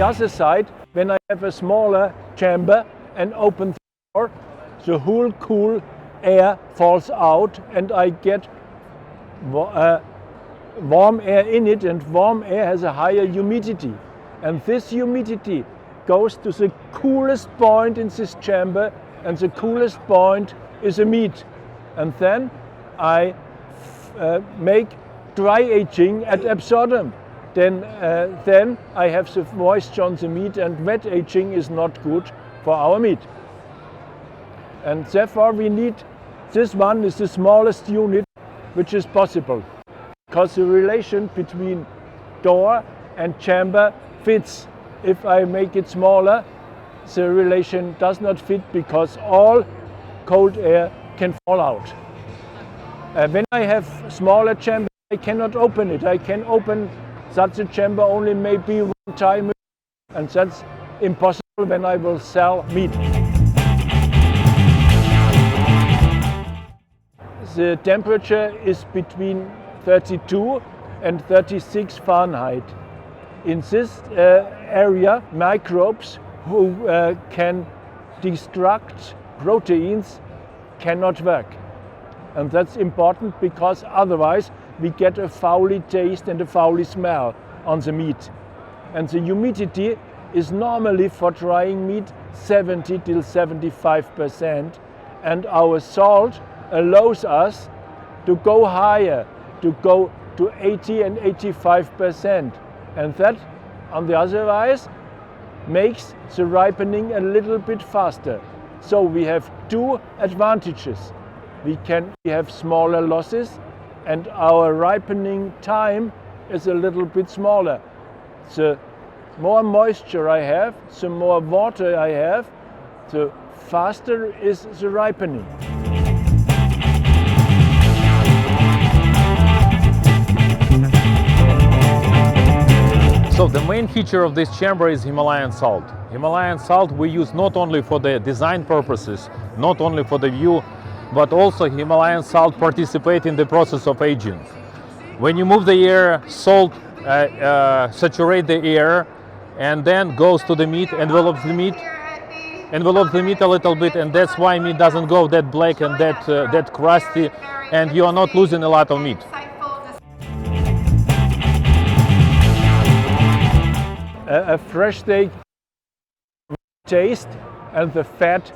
the other side, when I have a smaller chamber and open the door, the whole cool air falls out and I get warm air in it, and warm air has a higher humidity. And this humidity goes to the coolest point in this chamber, and the coolest point is the meat. And then I make dry aging at absurdum. Then I have the moisture on the meat, and wet aging is not good for our meat. And therefore we need, this one is the smallest unit which is possible, because the relation between door and chamber fits. If I make it smaller, the relation does not fit because all cold air can fall out. When I have smaller chamber, I cannot open it. I can open such a chamber only maybe one time, and that's impossible when I will sell meat. The temperature is between 32 and 36 Fahrenheit. In this area, microbes who can destruct proteins cannot work. And that's important because otherwise we get a foul taste and a foul smell on the meat. And the humidity is normally for drying meat 70 till 75%, and our salt allows us to go higher, to go to 80 and 85%. And that, on the other side, makes the ripening a little bit faster. So we have two advantages. We have smaller losses, and our ripening time is a little bit smaller. The more moisture I have, the more water I have, the faster is the ripening. So the main feature of this chamber is Himalayan salt. Himalayan salt we use not only for the design purposes, not only for the view, but also Himalayan salt participate in the process of aging. When you move the air, salt saturate the air and then goes to the meat, envelops the meat a little bit, and that's why meat doesn't go that black and that crusty, and you are not losing a lot of meat. A fresh steak taste, and the fat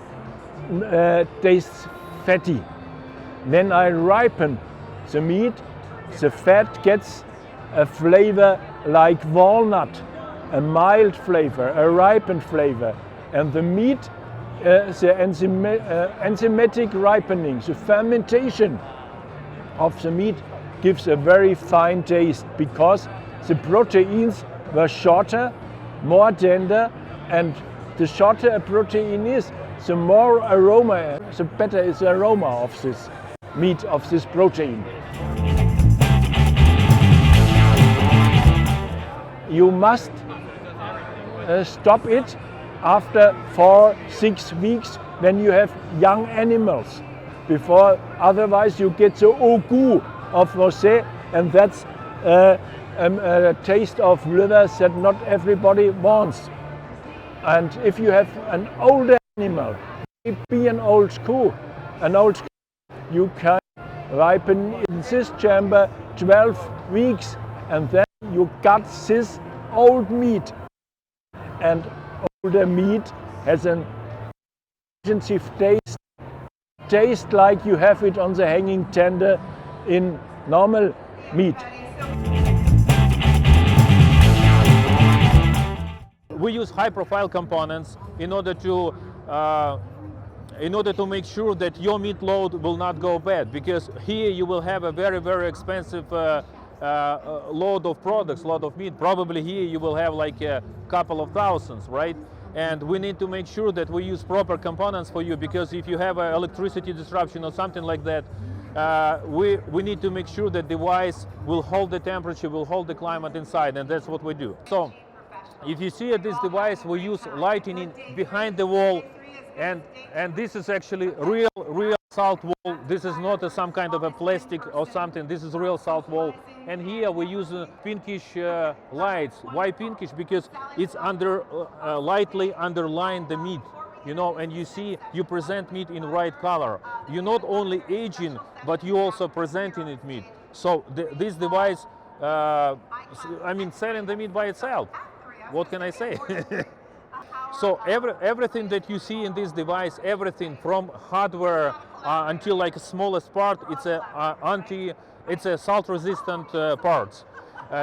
tastes fatty. When I ripen the meat, the fat gets a flavor like walnut, a mild flavor, a ripened flavor. And the meat, the enzymatic ripening, the fermentation of the meat gives a very fine taste, because the proteins were shorter, more tender, and the shorter a protein is, the more aroma, the better is the aroma of this meat, of this protein. You must stop it after 4-6 weeks when you have young animals, before otherwise you get the au goût of rosé, and that's a taste of liver that not everybody wants. And if you have an older animal, maybe an old cow, you can ripen in this chamber 12 weeks, and then you got this old meat. And older meat has an intensive taste like you have it on the hanging tender in normal meat. We use high-profile components in order to make sure that your meat load will not go bad, because here you will have a very, very expensive load of products, load of meat. Probably here you will have like a couple of thousands, right? And we need to make sure that we use proper components for you, because if you have an electricity disruption or something like that, we need to make sure that the device will hold the temperature, will hold the climate inside, and that's what we do. So if you see at this device, we use lighting behind the wall, and this is actually real salt wall. This is not some kind of a plastic or something. This is real salt wall. And here we use pinkish lights. Why pinkish? Because it's lightly underline the meat. You know, and you see, you present meat in right color. You're not only aging, but you also presenting it meat. So this device, selling the meat by itself. What can I say? So everything that you see in this device, everything from hardware until like the smallest part, it's a salt-resistant parts.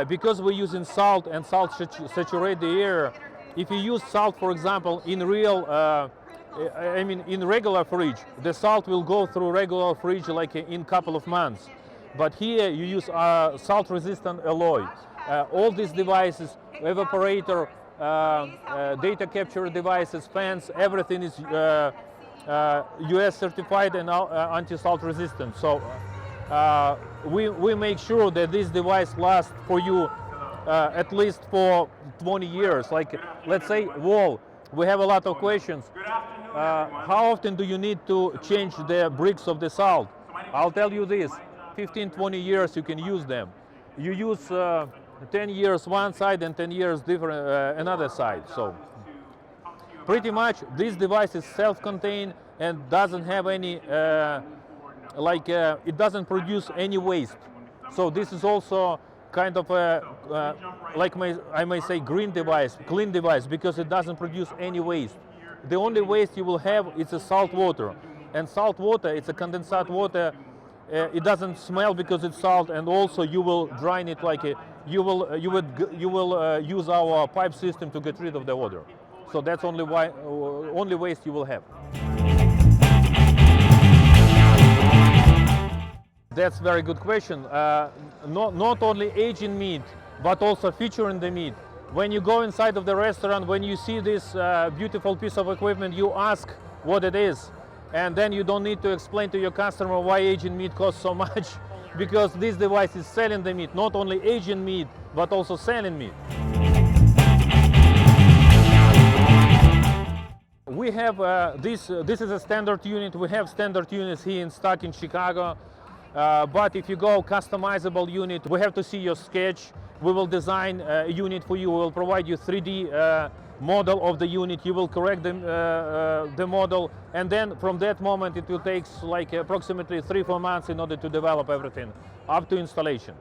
Because we're using salt and salt saturate the air. If you use salt, for example, in in regular fridge, the salt will go through regular fridge like in couple of months. But here you use salt-resistant alloy. All these devices, evaporator, data capture devices, fans, everything is US certified and anti-salt resistant. So we make sure that this device lasts for you at least for 20 years. Like, let's say wall, we have a lot of questions. How often do you need to change the bricks of the salt? I'll tell you this, 15-20 years you can use them. You use 10 years one side and 10 years different another side. So pretty much this device is self-contained and doesn't have any it doesn't produce any waste. So this is also kind of I may say green device, clean device, because it doesn't produce any waste. The only waste you will have is a salt water, and salt water, it's a condensate water. It doesn't smell because it's salt, and also you will drain it like you will use our pipe system to get rid of the water. So that's only waste you will have. That's a very good question. Not only aging meat, but also featuring the meat. When you go inside of the restaurant, when you see this beautiful piece of equipment, you ask what it is. And then you don't need to explain to your customer why aging meat costs so much, because this device is selling the meat, not only aging meat, but also selling meat. We have this is a standard unit. We have standard units here in stock in Chicago. But if you go customizable unit, we have to see your sketch. We will design a unit for you. We will provide you 3D model of the unit. You will correct the model, and then from that moment it will take like approximately 3-4 months in order to develop everything up to installation.